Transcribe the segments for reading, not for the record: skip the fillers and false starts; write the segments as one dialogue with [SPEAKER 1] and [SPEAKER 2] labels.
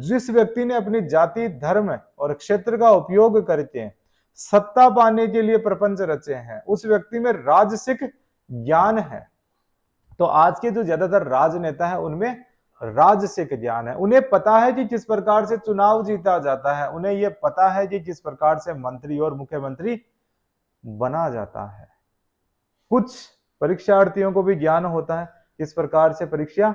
[SPEAKER 1] जिस व्यक्ति ने अपनी जाति, धर्म और क्षेत्र का उपयोग करके सत्ता पाने के लिए प्रपंच रचे हैं, उस व्यक्ति में राजसिक ज्ञान है। तो आज के जो ज्यादातर राजनेता है उनमें राजसिक ज्ञान है। उन्हें पता है कि किस प्रकार से चुनाव जीता जाता है, उन्हें यह पता है कि किस प्रकार से मंत्री और मुख्यमंत्री बना जाता है। कुछ परीक्षार्थियों को भी ज्ञान होता है किस प्रकार से परीक्षा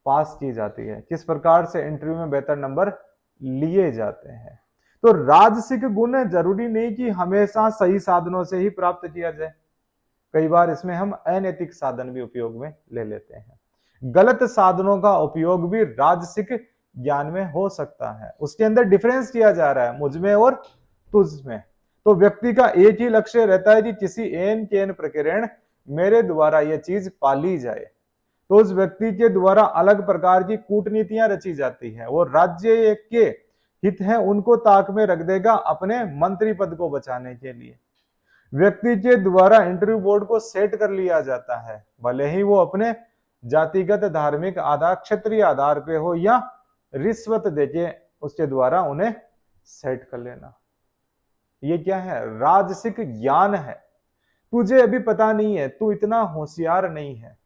[SPEAKER 1] पास की जाती है, किस प्रकार से इंटरव्यू में बेहतर नंबर लिए जाते हैं। तो राजसिक गुण जरूरी नहीं कि हमेशा सही साधनों से ही प्राप्त किया जाए, कई बार इसमें हम अनैतिक साधन भी उपयोग में ले लेते हैं। गलत साधनों का उपयोग भी राजसिक ज्ञान में हो सकता है। उसके अंदर डिफरेंस किया जा रहा है मुझ में और तुझ में। तो व्यक्ति का एक ही लक्ष्य रहता है कि किसी एन केन प्रकरण मेरे द्वारा यह चीज पाली जाए। तो उस व्यक्ति के द्वारा अलग प्रकार की कूटनीतियां रची जाती है, वो राज्य के हित है उनको ताक में रख देगा अपने मंत्री पद को बचाने के लिए। व्यक्ति के द्वारा इंटरव्यू बोर्ड को सेट कर लिया जाता है, भले ही वो अपने जातिगत, धार्मिक आधार, क्षेत्रीय आधार पे हो या रिश्वत देके उसके द्वारा उन्हें सेट कर लेना। ये क्या है? राजसिक ज्ञान है। तुझे अभी पता नहीं है, तू इतना होशियार नहीं है,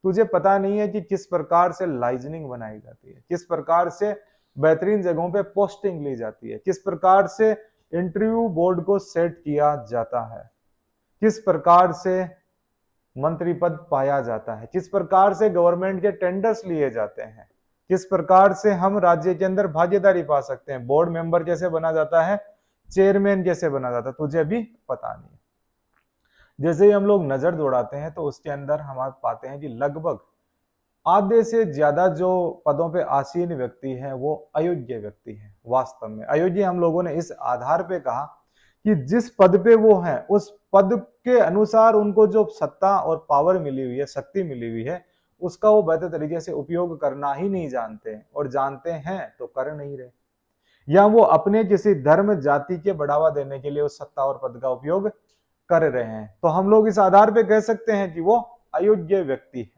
[SPEAKER 1] तुझे पता नहीं है कि किस प्रकार से लाइजनिंग बनाई जाती है, किस प्रकार से बेहतरीन जगहों पे पोस्टिंग ली जाती है, किस प्रकार से इंटरव्यू बोर्ड को सेट किया जाता है, किस प्रकार से मंत्री पद पाया जाता है, किस प्रकार से गवर्नमेंट के टेंडर्स लिए जाते हैं, किस प्रकार से हम राज्य के अंदर भागीदारी पा सकते हैं, बोर्ड मेंबर कैसे बना जाता है, चेयरमैन कैसे बना जाता है, तुझे अभी पता नहीं। जैसे ही हम लोग नजर दौड़ाते हैं तो उसके अंदर हम पाते हैं कि लगभग आधे से ज्यादा जो पदों पे आसीन व्यक्ति है वो अयोग्य व्यक्ति है। वास्तव में अयोग्य हम लोगों ने इस आधार पे कहा कि जिस पद पे वो है उस पद के अनुसार उनको जो सत्ता और पावर मिली हुई है, शक्ति मिली हुई है, उसका वो बेहतर तरीके से उपयोग करना ही नहीं जानते, और जानते हैं तो कर नहीं रहे, या वो अपने किसी धर्म जाति के बढ़ावा देने के लिए उस सत्ता और पद का उपयोग कर रहे हैं। तो हम लोग इस आधार पे कह सकते हैं कि वो अयोग्य व्यक्ति है,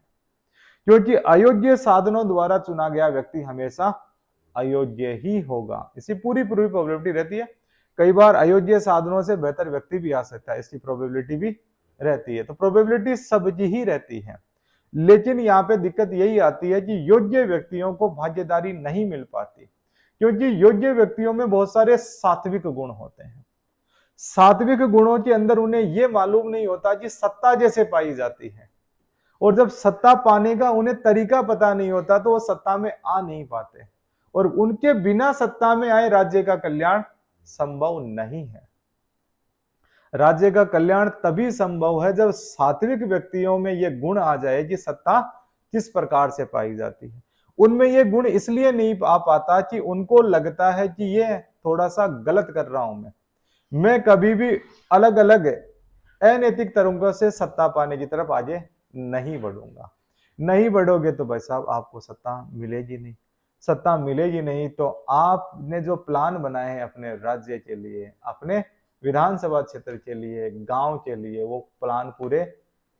[SPEAKER 1] क्योंकि अयोग्य साधनों द्वारा चुना गया व्यक्ति हमेशा अयोग्य ही होगा। इसकी पूरी पूरी प्रोबेबिलिटी रहती है। कई बार अयोग्य साधनों से बेहतर व्यक्ति भी आ सकता है, इसकी प्रोबेबिलिटी भी रहती है। तो प्रोबेबिलिटी सबकी ही रहती है, लेकिन यहाँ पे दिक्कत यही आती है कि योग्य व्यक्तियों को भागीदारी नहीं मिल पाती, क्योंकि योग्य व्यक्तियों में बहुत सारे सात्विक गुण होते हैं। सात्विक गुणों के अंदर उन्हें यह मालूम नहीं होता कि सत्ता कैसे पाई जाती है, और जब सत्ता पाने का उन्हें तरीका पता नहीं होता तो वो सत्ता में आ नहीं पाते, और उनके बिना सत्ता में आए राज्य का कल्याण संभव नहीं है। राज्य का कल्याण तभी संभव है जब सात्विक व्यक्तियों में यह गुण आ जाए कि सत्ता किस प्रकार से पाई जाती है। उनमें यह गुण इसलिए नहीं आ पाता कि उनको लगता है कि यह थोड़ा सा गलत कर रहा हूं, मैं कभी भी अलग अलग अनैतिक तरीकों से सत्ता पाने की तरफ आगे नहीं बढ़ूंगा। नहीं बढ़ोगे तो भाई साहब आपको सत्ता मिलेगी नहीं। सत्ता मिलेगी नहीं तो आपने जो प्लान बनाए हैं अपने राज्य के लिए, अपने विधानसभा क्षेत्र के लिए, गांव के लिए, वो प्लान पूरे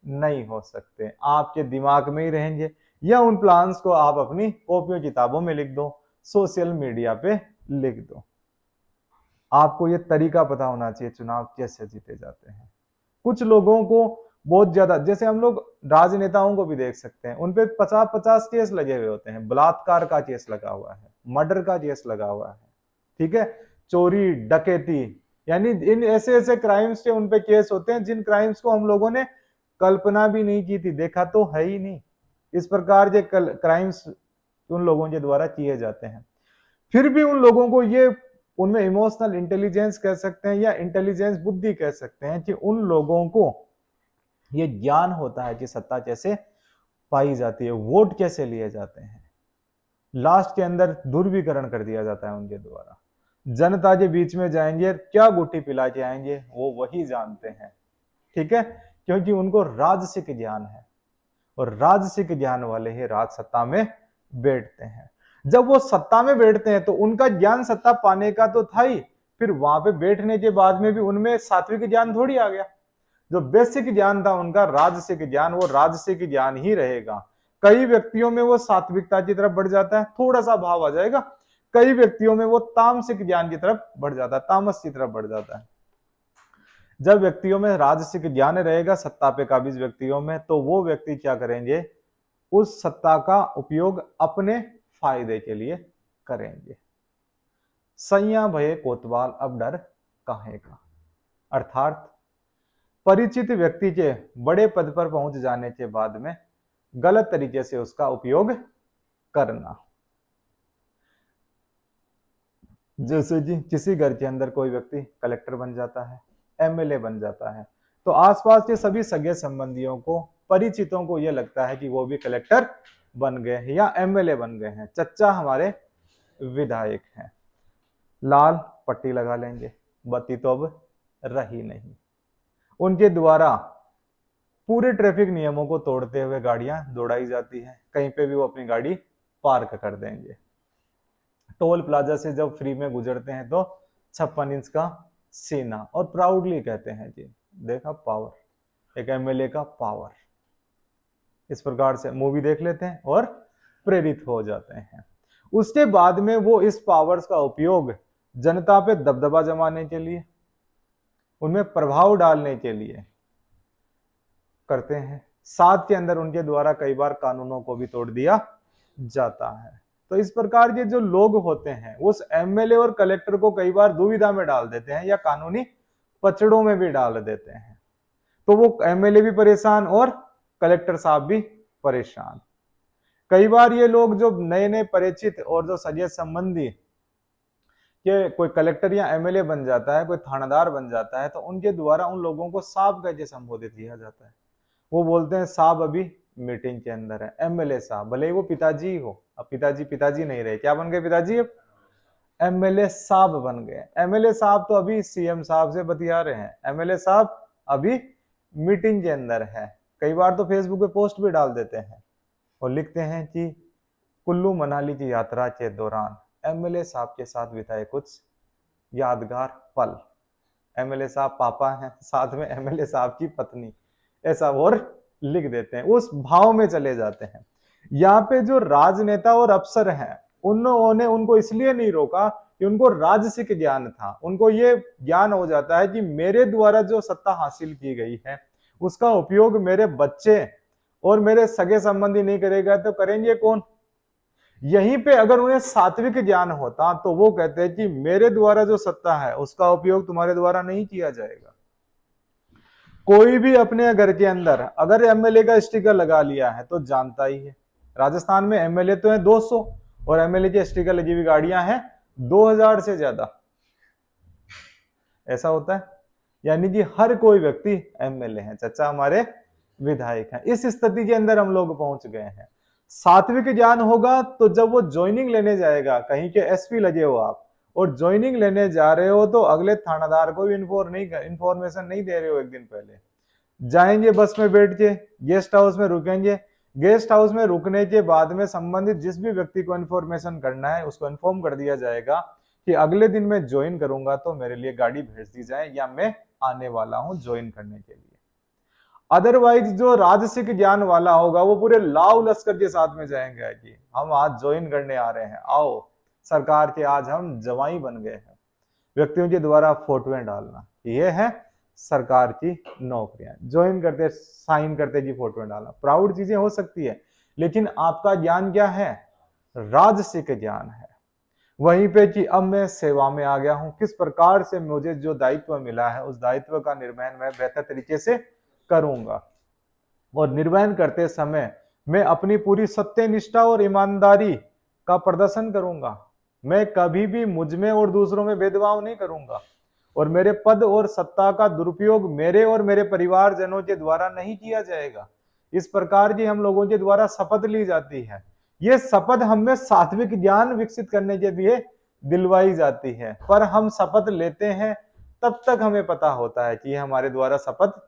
[SPEAKER 1] नहीं हो सकते, आपके दिमाग में ही रहेंगे, या उन प्लान्स को आप अपनी कॉपियों किताबों में लिख दो, सोशल मीडिया पे लिख दो। आपको ये तरीका पता होना चाहिए चुनाव कैसे जीते जाते हैं। कुछ लोगों को बहुत ज्यादा, जैसे हम लोग राजनेताओं को भी देख सकते हैं, उनपे 50-50 केस लगे हुए होते हैं। बलात्कार का केस लगा हुआ है, मर्डर का केस लगा हुआ है, ठीक है, चोरी डकैती, यानी इन ऐसे ऐसे क्राइम्स के उनपे केस होते हैं जिन क्राइम्स को हम लोगों ने कल्पना भी नहीं की थी, देखा तो है ही नहीं। इस प्रकार के क्राइम्स उन लोगों के द्वारा किए जाते हैं। फिर भी उन लोगों को ये, उनमें इमोशनल इंटेलिजेंस कह सकते हैं या इंटेलिजेंस बुद्धि कह सकते हैं, कि उन लोगों को ये ज्ञान होता है कि सत्ता कैसे पाई जाती है, वोट कैसे लिए जाते हैं, लास्ट के अंदर ध्रुवीकरण कर दिया जाता है उनके द्वारा। जनता के बीच में जाएंगे, क्या गुट्टी पिला के आएंगे वो वही जानते हैं, ठीक है, क्योंकि उनको राजसिक ज्ञान है, और राजसिक ज्ञान वाले ही राज सत्ता में बैठते हैं। जब वो सत्ता में बैठते हैं तो उनका ज्ञान सत्ता पाने का तो था ही, फिर वहां पे बैठने के बाद में भी उनमें सात्विक ज्ञान थोड़ी आ गया। जो बेसिक ज्ञान था उनका राजसिक ज्ञान, वो राजसिक ज्ञान ही रहेगा। कई व्यक्तियों में वो सात्विकता की तरफ बढ़ जाता है, थोड़ा सा भाव आ जाएगा, कई व्यक्तियों में वो तामसिक ज्ञान की तरफ बढ़ जाता है, तामस की तरफ बढ़ जाता है। जब व्यक्तियों में राजसिक ज्ञान रहेगा सत्ता पे काबिज व्यक्तियों में, तो वो व्यक्ति क्या करेंगे, उस सत्ता का उपयोग अपने फायदे के लिए करेंगे। सैया भये कोतवाल अब डर काहे का, अर्थात परिचित व्यक्ति के बड़े पद पर पहुंच जाने के बाद में गलत तरीके से उसका उपयोग करना। जैसे कि किसी घर के अंदर कोई व्यक्ति कलेक्टर बन जाता है, एमएलए बन जाता है, तो आसपास के सभी सगे संबंधियों को, परिचितों को यह लगता है कि वो भी कलेक्टर बन गए हैं या एमएलए बन गए हैं, चच्चा हमारे विधायक हैं। लाल पट्टी लगा लेंगे, बत्ती तो अब रही नहीं। उनके द्वारा पूरे ट्रैफिक नियमों को तोड़ते हुए गाड़ियां दौड़ाई जाती हैं, कहीं पे भी वो अपनी गाड़ी पार्क कर देंगे। टोल प्लाजा से जब फ्री में गुजरते हैं तो 56 इंच का सीना, और प्राउडली कहते हैं कि देखा पावर, एक एमएलए का पावर। इस प्रकार से मूवी देख लेते हैं और प्रेरित हो जाते हैं। उसके बाद में वो इस पावर्स का उपयोग जनता पे दबदबा जमाने के लिए, उनमें प्रभाव डालने के लिए करते हैं। साथ के अंदर उनके द्वारा कई बार कानूनों को भी तोड़ दिया जाता है। तो इस प्रकार के जो लोग होते हैं उस एमएलए और कलेक्टर को कई बार दुविधा में डाल देते हैं या कानूनी पचड़ों में भी डाल देते हैं। तो वो एमएलए भी परेशान और कलेक्टर साहब भी परेशान। कई बार ये लोग जो नए नए परिचित और जो सगे संबंधी कि कोई कलेक्टर या एमएलए बन जाता है, कोई थानेदार बन जाता है, तो उनके द्वारा उन लोगों को साहब कह के संबोधित किया जाता है। वो बोलते हैं साहब अभी मीटिंग के अंदर है, एमएलए साहब, भले ही वो पिताजी हो, अब पिताजी पिताजी नहीं रहे, क्या बन गए पिताजी, अब एमएलए साहब बन गए। एमएलए साहब तो अभी सीएम साहब से बतिया रहे हैं, एमएलए साहब अभी मीटिंग के अंदर है। कई बार तो फेसबुक पे पोस्ट भी डाल देते हैं और लिखते हैं कि कुल्लू मनाली की यात्रा के दौरान एमएलए साहब के साथ बिताए कुछ यादगार पल। एमएलए साहब पापा हैं, साथ में एमएलए साहब की पत्नी, ऐसा और लिख देते हैं, उस भाव में चले जाते हैं। यहाँ पे जो राजनेता और अफसर हैं उन्होंने उनको इसलिए नहीं रोका कि उनको राजसिक ज्ञान था। उनको ये ज्ञान हो जाता है कि मेरे द्वारा जो सत्ता हासिल की गई है उसका उपयोग मेरे बच्चे और मेरे सगे संबंधी नहीं करेगा तो करेंगे कौन। यहीं पे अगर उन्हें सात्विक ज्ञान होता तो वो कहते हैं कि मेरे द्वारा जो सत्ता है उसका उपयोग तुम्हारे द्वारा नहीं किया जाएगा। कोई भी अपने घर के अंदर अगर एमएलए का स्टिकर लगा लिया है तो जानता ही है, राजस्थान में एमएलए तो है 200 और एमएलए के स्टिकर लगी हुई गाड़ियां हैं 2000 से ज्यादा, ऐसा होता है। यानी कि हर कोई व्यक्ति एमएलए है, चचा हमारे विधायक हैं। इस स्थिति के अंदर हम लोग पहुंच गए हैं। सात्विक ज्ञान होगा तो जब वो ज्वाइनिंग लेने जाएगा, कहीं के एसपी लगे हो आप और ज्वाइनिंग लेने जा रहे हो, तो अगले थानेदार को भी इंफॉर्मेशन नहीं दे रहे हो, एक दिन पहले जाएंगे बस में बैठ के गेस्ट हाउस में रुकेंगे, गेस्ट हाउस में रुकने के बाद में संबंधित जिस भी व्यक्ति को इन्फॉर्मेशन करना है उसको इन्फॉर्म कर दिया जाएगा कि अगले दिन मैं ज्वाइन करूंगा तो मेरे लिए गाड़ी भेज दी जाए या मैं आने वाला हूं ज्वाइन करने के लिए। अदरवाइज जो राजसिक ज्ञान वाला होगा वो पूरे लाव लश्कर के साथ में जाएंगे कि हम आज ज्वाइन करने आ रहे हैं, आओ सरकार के आज हम जवाई बन गए हैं। व्यक्तियों के द्वारा फोटोएं डालना, ये है सरकार की नौकरियां, ज्वाइन करते साइन करते जी फोटोएं डालना, प्राउड चीजें हो सकती है, लेकिन आपका ज्ञान क्या है, राजसिक ज्ञान है। वहीं पे कि अब मैं सेवा में आ गया हूं, किस प्रकार से मुझे जो दायित्व मिला है उस दायित्व का निर्वहन मैं बेहतर तरीके से करूंगा, और निर्वहन करते समय मैं अपनी पूरी सत्यनिष्ठा और ईमानदारी का प्रदर्शन करूंगा। मैं कभी भी मुझ में और दूसरों में भेदभाव नहीं करूंगा, और मेरे पद और सत्ता का दुरुपयोग मेरे और मेरे परिवारजनों के द्वारा नहीं किया जाएगा। इस प्रकार की हम लोगों के द्वारा शपथ ली जाती है। ये शपथ हमें सात्विक ज्ञान विकसित करने के लिए दिलवाई जाती है, पर हम शपथ लेते हैं तब तक हमें पता होता है कि ये हमारे द्वारा शपथ